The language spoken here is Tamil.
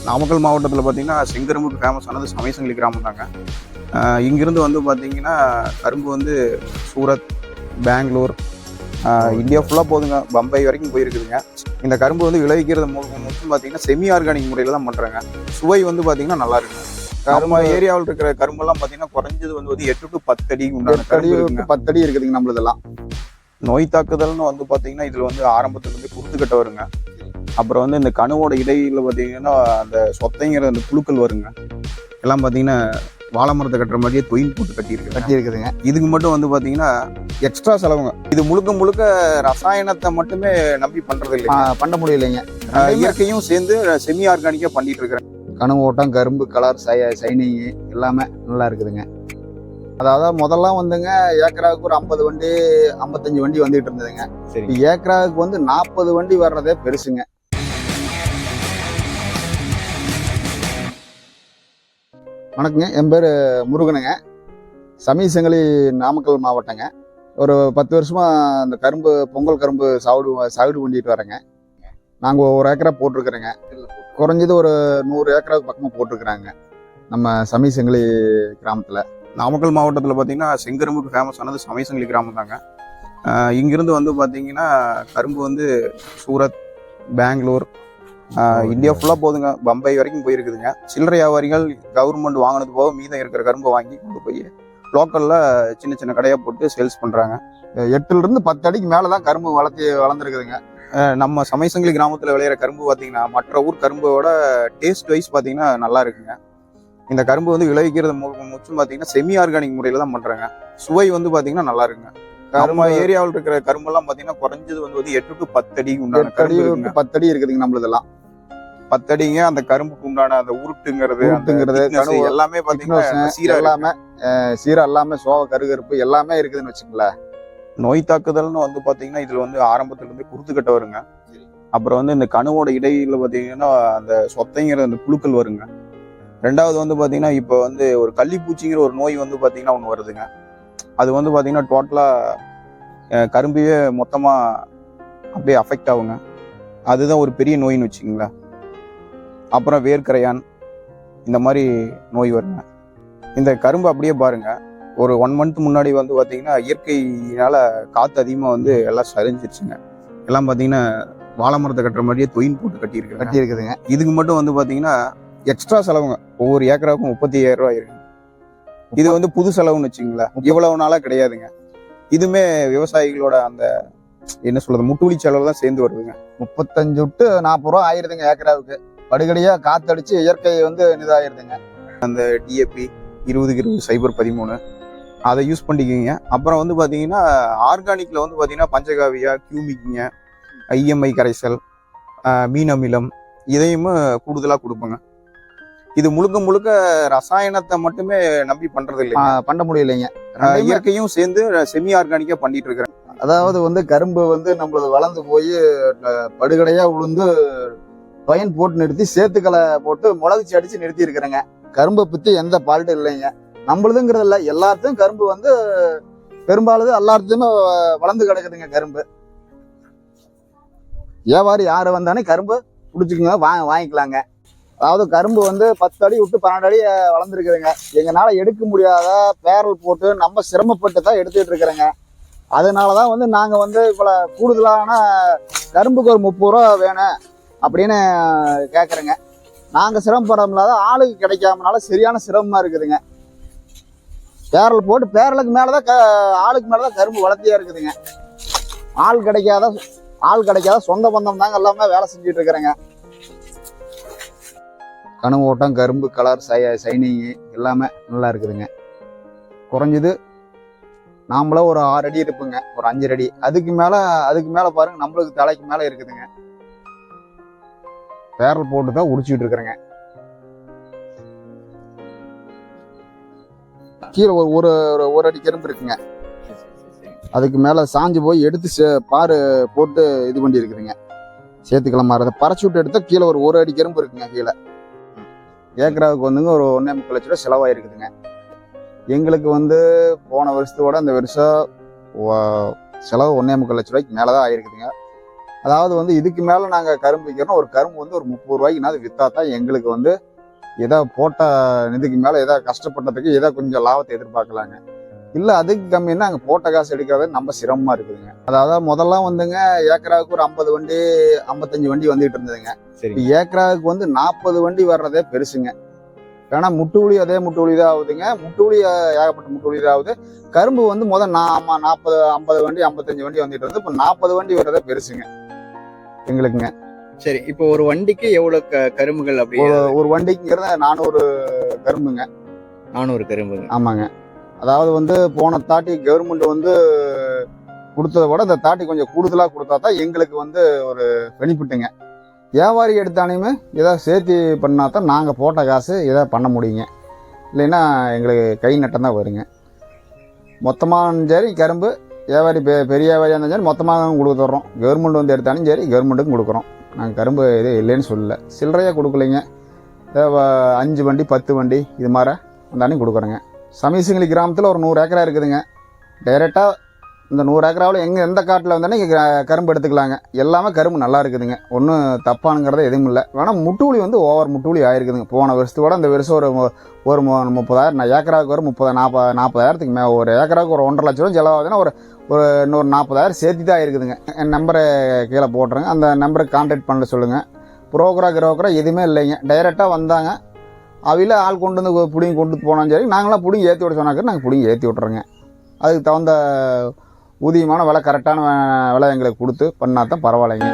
நாமக்கல் மாவட்டத்தில் பார்த்தீங்கன்னா செங்கரும்புக்கு ஃபேமஸானது சமயசங்கிலி கிராமம் தாங்க. இங்கிருந்து வந்து பார்த்தீங்கன்னா கரும்பு வந்து சூரத், பெங்களூர், இந்தியா ஃபுல்லாக போகுதுங்க, பம்பை வரைக்கும் போயிருக்குதுங்க. இந்த கரும்பு வந்து விளைவிக்கிறது மொத்தம் பார்த்தீங்கன்னா செமி ஆர்கானிக் முறையில் தான் பண்ணுறாங்க. சுவை வந்து பார்த்தீங்கன்னா நல்லா இருக்குங்க. நம்ம ஏரியாவில் இருக்கிற கரும்பெல்லாம் பார்த்தீங்கன்னா குறைஞ்சது வந்து 8 to 10 அடி உண்டான கரும்பு 10 அடி இருக்குதுங்க. நம்மளதெல்லாம் நோய் தாக்குதல்னு வந்து பார்த்தீங்கன்னா இதில் வந்து ஆரம்பத்துலேருந்து குருத்துக்கட்டை வருங்க. அப்புறம் வந்து இந்த கணுவோட இடையில பார்த்தீங்கன்னா அந்த சொத்தைங்கிற அந்த புழுக்கள் வருங்க. எல்லாம் பார்த்தீங்கன்னா வாழை மரத்தை கட்டுற மாதிரியே தொயின் போட்டு கட்டியிருக்குதுங்க. இதுக்கு மட்டும் வந்து பார்த்தீங்கன்னா எக்ஸ்ட்ரா செலவுங்க. இது முழுக்க ரசாயனத்தை மட்டுமே நம்பி பண்றது இல்லை, பண்ண முடியலைங்க. இயற்கையும் சேர்ந்து செமி ஆர்கானிக்கா பண்ணிட்டு இருக்கிறேன். கனவு ஓட்டம், கரும்பு கலர், சைனிங் எல்லாமே நல்லா இருக்குதுங்க. அதாவது முதல்லாம் வந்துங்க ஏக்கராவுக்கு ஒரு 50 வண்டி 55 வண்டி வந்துகிட்டு இருந்ததுங்க. சரி, ஏக்கராவுக்கு வந்து 40 வண்டி வர்றதே பெருசுங்க. வணக்கங்க, என் பேர் முருகனுங்க. சமயசங்கிலி நாமக்கல் மாவட்டங்க. ஒரு 10 வருஷமா இந்த கரும்பு பொங்கல் கரும்பு சாகுடு பண்ணிட்டு வரேங்க. நாங்கள் ஒரு ஏக்கரா போட்டிருக்கிறேங்க. குறைஞ்சது ஒரு 100 ஏக்கராவுக்கு பக்கமாக போட்டிருக்கிறாங்க நம்ம சமயசங்கிலி கிராமத்தில். நாமக்கல் மாவட்டத்தில் பார்த்தீங்கன்னா செங்கரும்புக்கு ஃபேமஸானது சமயசங்கிலி கிராமம் தாங்க. இங்கிருந்து வந்து பார்த்தீங்கன்னா கரும்பு வந்து சூரத், பெங்களூர், இந்தியா ஃபுல்லாக போகுதுங்க, பம்பை வரைக்கும் போயிருக்குதுங்க. சில்லறை வியாபாரிகள் கவர்மெண்ட் வாங்கினது போக மீதம் இருக்கிற கரும்பை வாங்கி கொண்டு போய் லோக்கலில் சின்ன கடையாக போட்டு சேல்ஸ் பண்ணுறாங்க. 8லிருந்து 10 அடிக்கு மேலே தான் கரும்பு வளர்ந்துருக்குதுங்க. நம்ம சமயசங்கிலி கிராமத்தில் விளையிற கரும்பு பார்த்தீங்கன்னா மற்ற ஊர் கரும்போட டேஸ்ட் வைஸ் பார்த்தீங்கன்னா நல்லா இருக்குங்க. இந்த கரும்பு வந்து விளைவிக்கிறது முற்றும் பார்த்தீங்கன்னா செமி ஆர்கானிக் முறையில் தான் பண்ணுறாங்க. சுவை வந்து பார்த்தீங்கன்னா நல்லா இருக்குங்க. நம்ம ஏரியாவில் இருக்கிற கரும்பெல்லாம் பார்த்தீங்கன்னா குறைஞ்சது வந்து 8 to 10 அடி உண்டான கரும்பு 10 அடி இருக்குதுங்க. நம்மளதெல்லாம் 10 அடிங்க. அந்த கரும்புக்கு உண்டான அந்த உருட்டுங்கிறது எல்லாமே பார்த்தீங்கன்னா சீரா எல்லாமே சோக கருகருப்பு எல்லாமே இருக்குதுன்னு வச்சுங்களேன். நோய் தாக்குதல்னு வந்து பார்த்தீங்கன்னா இதில் வந்து ஆரம்பத்துலேருந்து குருத்துக்கட்டை வருங்க. அப்புறம் வந்து இந்த கணுவோட இடையில பார்த்தீங்கன்னா அந்த சொத்தைங்கிற அந்த புழுக்கள் வருங்க. ரெண்டாவது வந்து பார்த்தீங்கன்னா இப்போ வந்து ஒரு கள்ளிப்பூச்சிங்கிற ஒரு நோய் வந்து பார்த்தீங்கன்னா ஒன்று வருதுங்க. அது வந்து பார்த்தீங்கன்னா டோட்டலாக கரும்பையே மொத்தமாக அப்படியே அஃபெக்ட் ஆகுங்க. அதுதான் ஒரு பெரிய நோயின்னு வச்சுங்களேன். அப்புறம் வேர்க்கரையான் இந்த மாதிரி நோய் வருங்க. இந்த கரும்பு அப்படியே பாருங்க, ஒரு 1 month முன்னாடி வந்து பார்த்தீங்கன்னா இயற்கையினால காற்று அதிகமாக வந்து எல்லாம் சரிஞ்சிருச்சுங்க. எல்லாம் பார்த்தீங்கன்னா வாழை மரத்தை கட்டுற மாதிரியே தொயின் போட்டு கட்டியிருக்குதுங்க. இதுக்கு மட்டும் வந்து பார்த்தீங்கன்னா எக்ஸ்ட்ரா செலவுங்க. ஒவ்வொரு ஏக்கராவுக்கும் 35,000 ரூபாய் இருக்கு. இது வந்து புது செலவுன்னு வச்சுங்களேன், இவ்வளவு நாளா கிடையாதுங்க. இதுமே விவசாயிகளோட அந்த என்ன சொல்றது முட்டுவலி செலவு தான் சேர்ந்து வருதுங்க. 35 to 40 ரூபா ஆயிருதுங்க ஏக்கராவுக்கு. படுகடியா காத்தடிச்சு இயற்கை வந்து இதாயிருதுங்க. அந்த டிஏபி 20-20-013 அதை யூஸ் பண்ணிக்கிங்க. அப்புறம் வந்து பார்த்தீங்கன்னா ஆர்கானிக்ல வந்து பார்த்தீங்கன்னா பஞ்சகாவியா, கியூமிக்குங்க, IMI கரைசல், மீன் அமிலம் இதையும் கூடுதலாக கொடுப்போங்க. இது முழுக்க ரசாயனத்தை மட்டுமே நம்பி பண்றது இல்லை, பண்ண முடியலைங்க. இயற்கையும் சேர்ந்து செமி ஆர்கானிக்கா பண்ணிட்டு இருக்கிறேன். அதாவது வந்து கரும்பு வந்து நம்மளது வளர்ந்து போய் படுகடையா உளுந்து பயன் போட்டு நிறுத்தி சேத்துக்களை போட்டு முளகுச்சி அடிச்சு நிறுத்தி இருக்கிறேங்க. கரும்பை பத்தி எந்த பால்ட்டும் இல்லைங்க. நம்மளுதுங்கிறது இல்லை, எல்லாத்தையும் கரும்பு வந்து பெரும்பாலும் எல்லாத்தையுமே வளர்ந்து கிடக்குதுங்க. கரும்பு வியாபாரி யாரு வந்தானே கரும்பு பிடிச்சிக்கோங்க, வாங்கிக்கலாங்க. அதாவது கரும்பு வந்து 10 அடி விட்டு 12 அடி வளர்ந்துருக்குதுங்க. எங்களால எடுக்க முடியாத பேரல் போட்டு நம்ம சிரமப்பட்டு தான் எடுத்துட்டு இருக்கிறேங்க. அதனாலதான் வந்து நாங்க வந்து இவ்வளவு கூடுதலான கரும்புக்கு ஒரு 30 ரூபா வேணும் அப்படின்னு கேட்குறேங்க. நாங்கள் சிரமப்படுறோம்னால ஆளுக்கு கிடைக்காமனால சரியான சிரமமாக இருக்குதுங்க. பேரல் போட்டு பேரலுக்கு மேலே தான் ஆளுக்கு மேலே தான் கரும்பு வளர்த்தியாக இருக்குதுங்க. ஆள் கிடைக்காத சொந்த பந்தம் தாங்க எல்லாமே வேலை செஞ்சுட்டு இருக்கிறேங்க. கனவு ஓட்டம், கரும்பு கலர், சைனிங் எல்லாமே நல்லா இருக்குதுங்க. குறைஞ்சது நாமளும் ஒரு 6 அடி இருப்புங்க, ஒரு 5 அடி. அதுக்கு மேலே பாருங்க நம்மளுக்கு தலைக்கு மேலே இருக்குதுங்க. பேரல் போட்டு தான் உரிச்சுட்டு இருக்கிறேங்க. கீழே ஒரு அடி கரும்பு இருக்குங்க. அதுக்கு மேல சாஞ்சு போய் எடுத்து பாரு போட்டு இது பண்ணி இருக்குதுங்க. சேத்துக்கிழமை அதை பறச்சு விட்டு எடுத்தா கீழே ஒரு அடி கரும்பு இருக்குங்க. கீழே ஏக்கராவுக்கு வந்துங்க ஒரு 1.25 லட்ச ரூபா செலவாயிருக்குதுங்க. எங்களுக்கு வந்து போன வருஷத்தோட இந்த வருஷம் செலவு 1.25 லட்ச ரூபாய்க்கு மேலே தான் ஆயிருக்குதுங்க. அதாவது வந்து இதுக்கு மேலே நாங்கள் கரும்பு விற்கிறோம். ஒரு கரும்பு வந்து ஒரு 30 ரூபாய்க்குனாது விற்றா தான் எங்களுக்கு வந்து ஏதோ போட்ட இதுக்கு மேலே ஏதோ கஷ்டப்பட்டதுக்கு ஏதோ கொஞ்சம் லாபத்தை எதிர்பார்க்கலாங்க. இல்லை அதுக்கு கம்மின்னா அங்கே போட்ட காசு எடுக்கிறது நம்ம சிரமமாக இருக்குதுங்க. அதாவது முதல்லாம் வந்துங்க ஏக்கராவுக்கு ஒரு 50 வண்டி 55 வண்டி வந்துகிட்டு இருந்ததுங்க. சரி. ஏக்கராவுக்கு வந்து 40 வண்டி வர்றதே பெருசுங்க. ஏன்னா முட்டுவலி அதே முட்டுவலி தான் ஆகுதுங்க. முட்டுவலி ஏகப்பட்ட முட்டுவலி தான் ஆகுது. கரும்பு வந்து 40 50 வண்டி 55 வண்டி வந்துட்டு வந்து இப்போ 40 வண்டி வர்றதே பெருசுங்க எங்களுக்குங்க. சரி, இப்போ ஒரு வண்டிக்கு எவ்வளவு கரும்புகள் அப்படி? ஒரு வண்டிக்குங்கிறத 400 கரும்புங்க. 400 கரும்புங்க. ஆமாங்க. அதாவது வந்து போன தாட்டி கவர்மெண்ட் வந்து கொடுத்ததை விட இந்த தாட்டி கொஞ்சம் கூடுதலாக கொடுத்தா தான் எங்களுக்கு வந்து ஒரு பெனிஃபிட்டுங்க. வியாபாரி எடுத்தானையுமே ஏதாவது சேர்த்து பண்ணா தான் நாங்கள் போட்ட காசு ஏதாவது பண்ண முடியுங்க. இல்லைன்னா எங்களுக்கு கை நட்டம் தான் வருங்க. மொத்தமாக சரி கரும்பு வியாபாரி பெரிய வியாபாரியாக இருந்தாலும் சரி மொத்தமாக கொடுத்துட்றோம். கவர்மெண்ட் வந்து எடுத்தாலும் சரி கவர்மெண்ட்டுக்கும் கொடுக்குறோம். நாங்கள் கரும்பு இது இல்லைன்னு சொல்லலை, சில்லறையாக கொடுக்கலைங்க. 5 வண்டி 10 வண்டி இது மாதிரி வந்தாலும் கொடுக்குறோங்க. சமீசங்கிலி கிராமத்தில் ஒரு 100 ஏக்கரா இருக்குதுங்க. டைரெக்டாக இந்த 100 ஏக்கராவில் எந்த காட்டில் வந்தாலும் இங்கே கரும்பு எடுத்துக்கலாங்க. எல்லாமே கரும்பு நல்லா இருக்குதுங்க. ஒன்றும் தப்பானுங்கிறத எதுவும் இல்லை. வேணால் முட்டுவலி வந்து ஓவர் முட்டுவலி ஆயிருக்குதுங்க. போன வருஷத்தோட இந்த வருஷம் ஒரு 30,000 ஏக்கராவுக்கு ஒரு 40,000த்துக்கு ஒரு ஏக்கராவுக்கு ஒரு 1,50,000 ரூபா செலவாகுதுன்னா ஒரு இன்னொரு 40,000 சேர்த்து தான் இருக்குதுங்க. என் நம்பரை கீழே போட்டுருங்க. அந்த நம்பருக்கு கான்டாக்ட் பண்ண சொல்லுங்கள். புரோக்கரா எதுவுமே இல்லைங்க. டைரெக்டாக வந்தாங்க அவையில் ஆள் கொண்டு வந்து பிடிங்கி கொண்டு போனாலும் சரி நாங்களாம் பிடிங்கி ஏற்றி விட சொன்னாக்க நாங்கள் பிடிங்கி ஏற்றி விட்றோங்க. அதுக்கு தகுந்த ஊதியமான விலை கரெக்டான விலை எங்களுக்கு கொடுத்து பண்ணால் தான் பரவாயில்லைங்க.